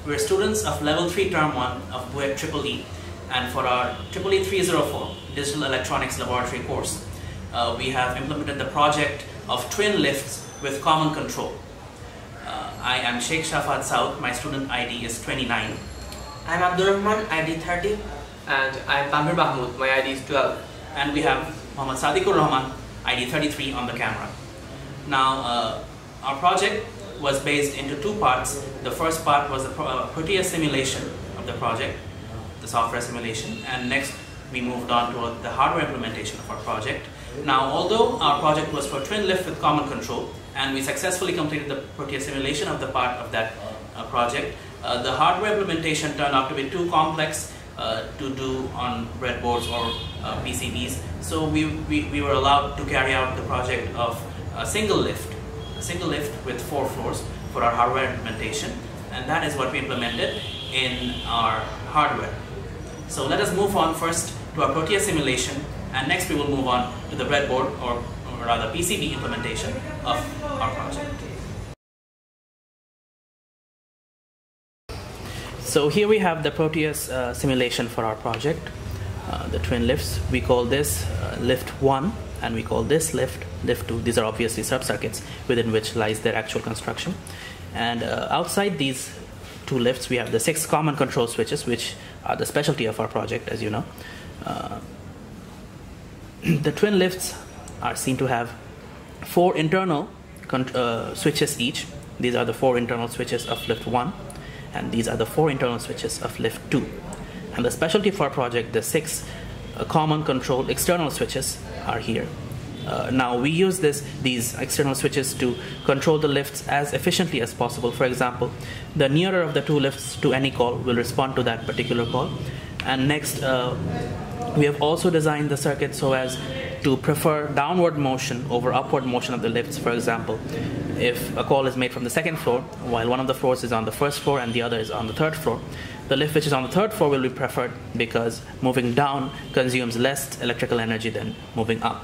We're students of Level 3 Term 1 of BUET EEE, and for our EEE 304 Digital Electronics Laboratory course, we have implemented the project of twin lifts with common control. I am Sheikh Shafaat Saud. My student ID is 29. I'm Abdur Rahman, ID 30. And I'm Tanvir Mahmud, my ID is 12. And we have Sadiqur Rahman, ID 33 on the camera. Now, our project was based into two parts. The first part was the Proteus simulation of the project, the software simulation, and next we moved on to the hardware implementation of our project. Now, although our project was for twin lift with common control, and we successfully completed the Proteus simulation of the part of that project, the hardware implementation turned out to be too complex to do on breadboards or PCBs. So we were allowed to carry out the project of a single lift with 4 floors for our hardware implementation, and that is what we implemented in our hardware. So let us move on first to our Proteus simulation, and next we will move on to the breadboard or rather PCB implementation of our project. So here we have the Proteus simulation for our project, the twin lifts. We call this lift 1, and we call this lift 2. These are obviously sub-circuits within which lies their actual construction. And outside these two lifts we have the 6 common control switches, which are the specialty of our project, as you know. The twin lifts are seen to have 4 internal switches each. These are the 4 internal switches of lift 1, and these are the 4 internal switches of lift 2. And the specialty for our project, the 6 common control external switches are here. Now we use these external switches to control the lifts as efficiently as possible. For example, the nearer of the 2 lifts to any call will respond to that particular call. And next, we have also designed the circuit so as to prefer downward motion over upward motion of the lifts. For example, if a call is made from the 2nd floor, while one of the floors is on the 1st floor and the other is on the 3rd floor, the lift which is on the 3rd floor will be preferred because moving down consumes less electrical energy than moving up.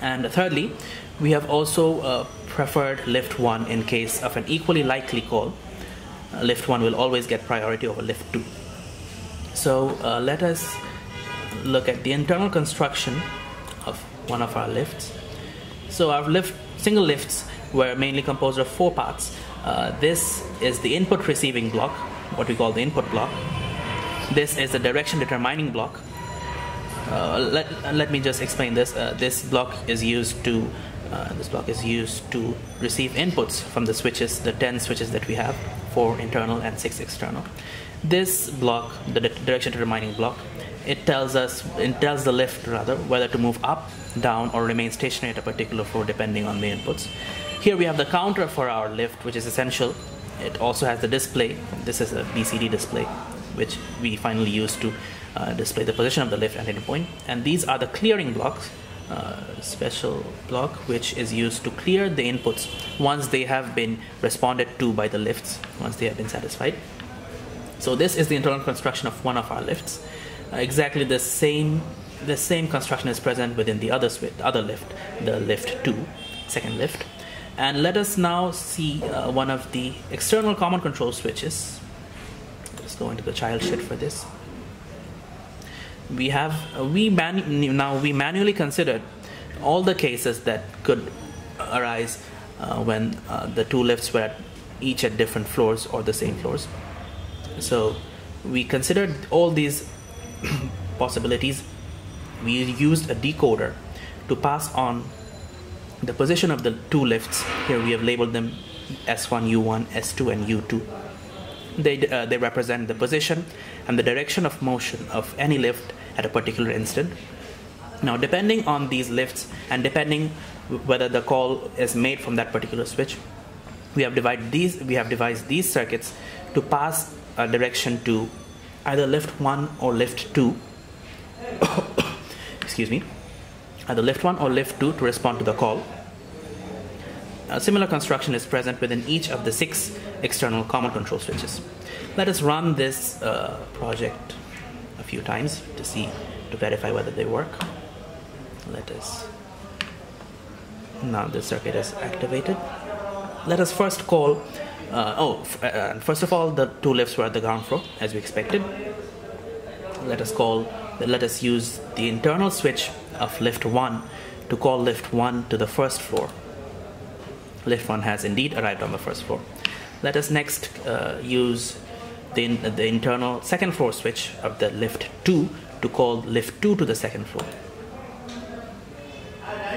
And thirdly, we have also preferred lift 1 in case of an equally likely call. Lift 1 will always get priority over lift 2. So let us look at the internal construction of one of our lifts. So our single lifts were mainly composed of 4 parts. This is the input receiving block, what we call the input block. This is the direction determining block. Let me just explain this. This block is used to receive inputs from the switches, the 10 switches that we have, 4 internal and 6 external. This block, the direction determining block, it tells the lift rather whether to move up, down, or remain stationary at a particular floor depending on the inputs. Here we have the counter for our lift, which is essential. It also has the display. This is a BCD display, which we finally use to display the position of the lift at any point. And these are the clearing blocks, special block which is used to clear the inputs once they have been responded to by the lifts, once they have been satisfied. So this is the internal construction of one of our lifts. Exactly the same construction is present within the other lift, the lift 2, second lift. And let us now see one of the external common control switches. Let's go into the child sheet for this. We manually considered all the cases that could arise when the 2 lifts were each at different floors or the same floors. So we considered all these possibilities. We used a decoder to pass on the position of the 2 lifts. Here we have labeled them S1, U1, S2, and U2. They represent the position and the direction of motion of any lift at a particular instant. Now, depending on these lifts and depending whether the call is made from that particular switch, we have devised these circuits to pass a direction to either lift 1 or lift 2. Excuse me. Either lift 1 or lift 2 to respond to the call. A similar construction is present within each of the 6 external common control switches. Let us run this project a few times to verify whether they work. Now the circuit is activated. Let us first call First of all, the two lifts were at the ground floor as we expected. Let us use the internal switch of lift 1 to call lift 1 to the first floor. Lift 1 has indeed arrived on the first floor. Let us next use the internal second floor switch of the lift 2 to call lift 2 to the second floor.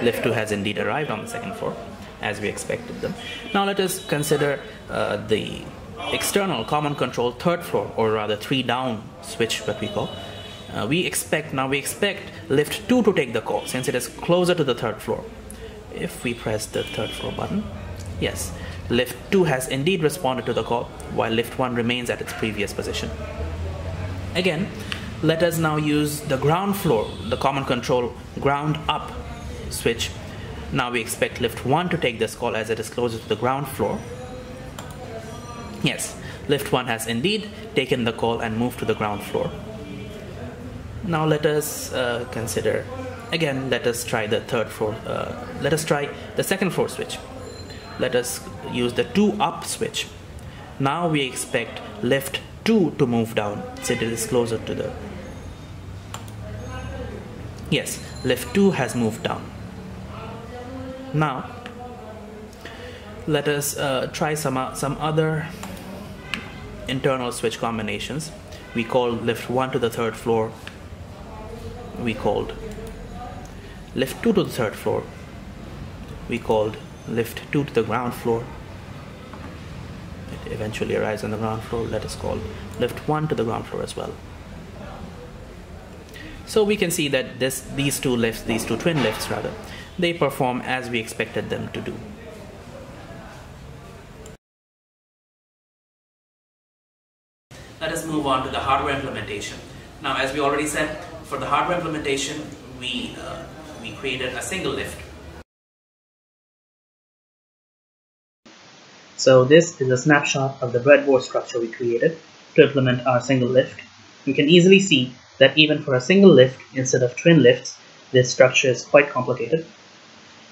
Lift 2 has indeed arrived on the second floor as we expected them. Now let us consider the external common control third floor, or rather 3 down switch, what we call. We expect lift 2 to take the call since it is closer to the third floor. If we press the third floor button, yes, lift 2 has indeed responded to the call while lift 1 remains at its previous position. Again, let us now use the ground floor, the common control ground up switch. Now we expect lift 1 to take this call as it is closer to the ground floor. Yes, lift 1 has indeed taken the call and moved to the ground floor. Now let us consider, again, let us try the third floor, let us try the second floor switch. Let us use the 2 up switch. Now we expect lift 2 to move down since it is closer to the, yes, lift 2 has moved down. Now let us try some other internal switch combinations. We called lift 1 to the third floor. We called lift 2 to the third floor. We called lift 2 to the ground floor. It eventually arrives on the ground floor. Let us call lift 1 to the ground floor as well. So we can see that these two twin lifts rather, they perform as we expected them to do. Let us move on to the hardware implementation. Now, as we already said, for the hardware implementation, we created a single lift. So this is a snapshot of the breadboard structure we created to implement our single lift. You can easily see that even for a single lift instead of twin lifts, this structure is quite complicated.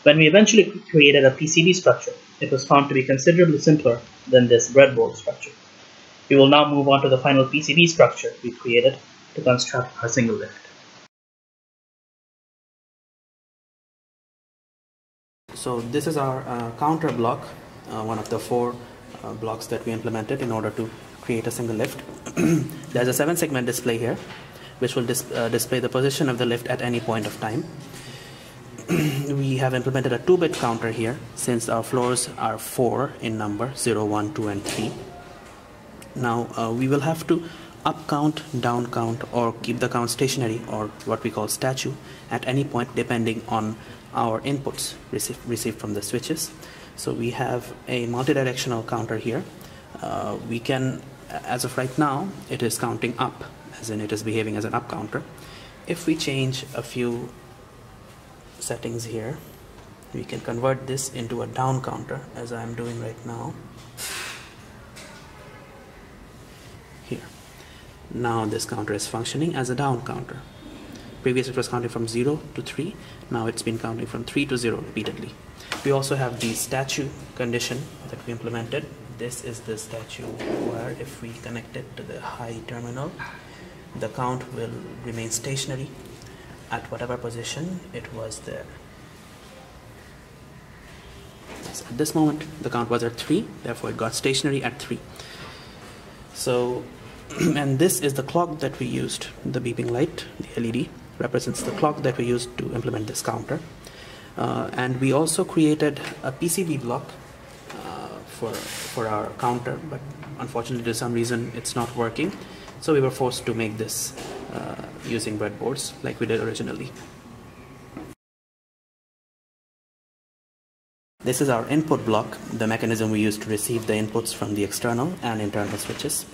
When we eventually created a PCB structure, it was found to be considerably simpler than this breadboard structure. We will now move on to the final PCB structure we created to construct our single lift. So this is our counter block, one of the 4 blocks that we implemented in order to create a single lift. There's a 7-segment display here, which will display the position of the lift at any point of time. We have implemented a 2-bit counter here since our floors are 4 in number, 0, 1, 2 and 3. Now we will have to up count, down count, or keep the count stationary, or what we call statue, at any point depending on our inputs received from the switches. So we have a multidirectional counter here. We can, as of right now, it is counting up, as in it is behaving as an up counter. If we change a few settings here, we can convert this into a down counter, as I am doing right now. Here. Now this counter is functioning as a down counter. Previously it was counting from 0 to 3. Now it's been counting from 3 to 0 repeatedly. We also have the statue condition that we implemented. This is the statue where if we connect it to the high terminal, the count will remain stationary at whatever position it was there. Yes, at this moment the count was at 3, therefore it got stationary at 3. So, and this is the clock that we used. The beeping light, the LED, represents the clock that we used to implement this counter. And we also created a PCB block for our counter, but unfortunately for some reason it's not working. So we were forced to make this using breadboards like we did originally. This is our input block, the mechanism we use to receive the inputs from the external and internal switches.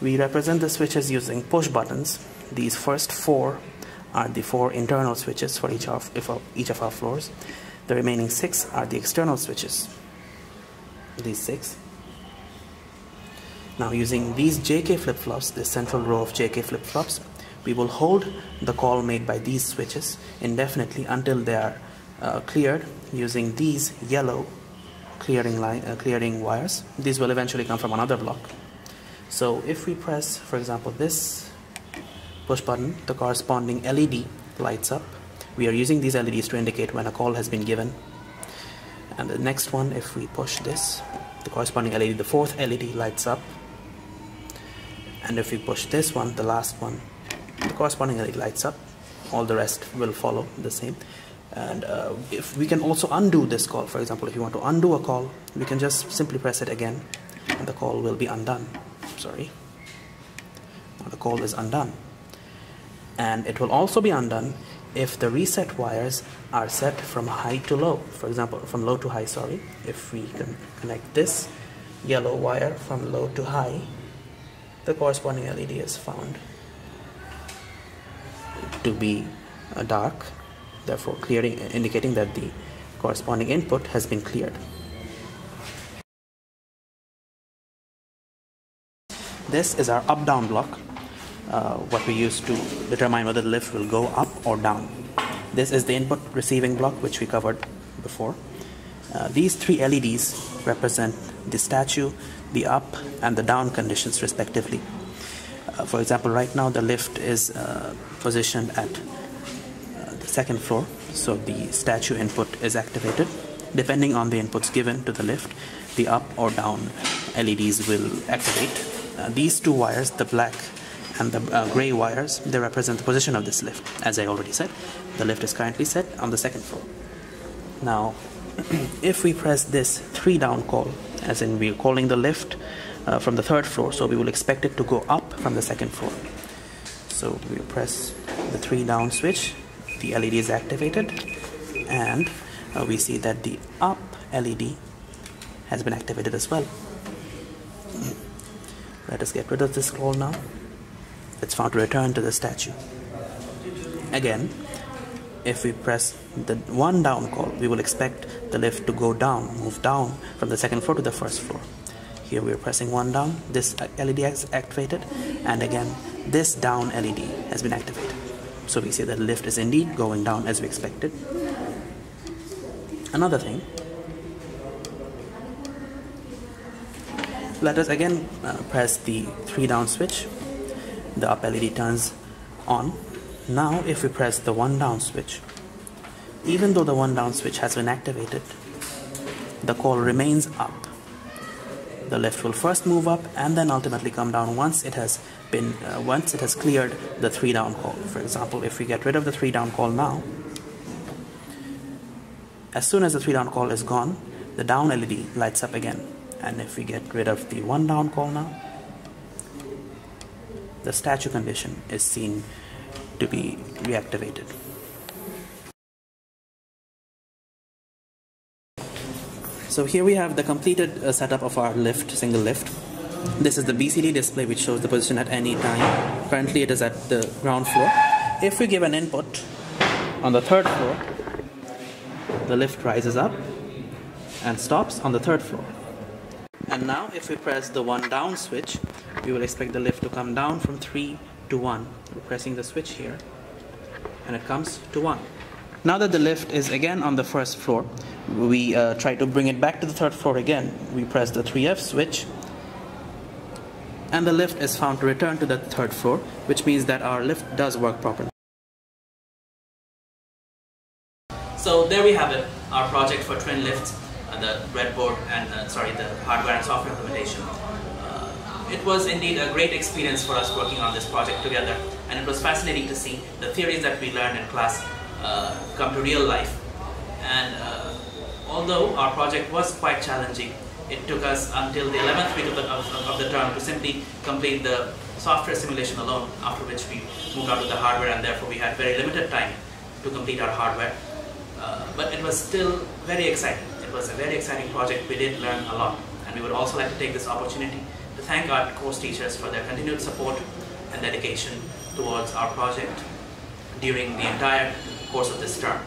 We represent the switches using push buttons. These first 4 are the 4 internal switches for each of our floors. The remaining 6 are the external switches. These 6. Now using these JK flip-flops, this central row of JK flip-flops, we will hold the call made by these switches indefinitely until they are cleared using these yellow clearing wires. These will eventually come from another block. So if we press, for example, this push button, the corresponding LED lights up. We are using these LEDs to indicate when a call has been given. And the next one, if we push this, the corresponding LED, the fourth LED lights up. And if we push this one, the last one, the corresponding LED lights up. All the rest will follow the same. And if we can also undo this call, for example, if you want to undo a call, we can just simply press it again and the call will be undone. Sorry. Now the call is undone. And it will also be undone if the reset wires are set from high to low. For example, from low to high, sorry. If we can connect this yellow wire from low to high, the corresponding LED is found to be dark, therefore indicating that the corresponding input has been cleared. This is our up-down block, what we use to determine whether the lift will go up or down. This is the input receiving block, which we covered before. These three LEDs represent the statue, the up and the down conditions respectively. For example, right now the lift is positioned at the second floor, so the statue input is activated. Depending on the inputs given to the lift, the up or down LEDs will activate. These two wires, the black and the gray wires, they represent the position of this lift. As I already said, the lift is currently set on the second floor. Now, if we press this 3 down call, as in we're calling the lift from the third floor, so we will expect it to go up from the second floor. So we press the 3 down switch, the LED is activated, and we see that the up LED has been activated as well. Let us get rid of this call now. It's found to return to the statue. Again, if we press the 1 down call, we will expect the lift to go down, move down from the second floor to the first floor. Here we are pressing 1 down, this LED is activated, and again this down LED has been activated. So we see that the lift is indeed going down as we expected. Another thing, let us again press the 3 down switch. The up LED turns on. Now if we press the 1 down switch, even though the 1 down switch has been activated, the call remains up. The lift will first move up and then ultimately come down once it has cleared the 3 down call. For example, if we get rid of the 3 down call now, as soon as the 3 down call is gone, the down LED lights up again. And if we get rid of the 1 down call now, the statue condition is seen to be reactivated. So here we have the completed setup of our lift, single lift. This is the BCD display which shows the position at any time. Currently it is at the ground floor. If we give an input on the third floor, the lift rises up and stops on the third floor. And now if we press the 1 down switch, we will expect the lift to come down from 3 to 1. We're pressing the switch here and it comes to 1. Now that the lift is again on the first floor, we try to bring it back to the third floor again. We press the 3F switch and the lift is found to return to the third floor, which means that our lift does work properly. So there we have it, our project for twin lifts, the breadboard and the hardware and software implementation. It was indeed a great experience for us working on this project together, and it was fascinating to see the theories that we learned in class come to real life. And although our project was quite challenging, it took us until the 11th week of the term to simply complete the software simulation alone, after which we moved on to the hardware, and therefore we had very limited time to complete our hardware. But it was still very exciting. It was a very exciting project. We did learn a lot, and we would also like to take this opportunity to thank our course teachers for their continued support and dedication towards our project during the entire course of this term.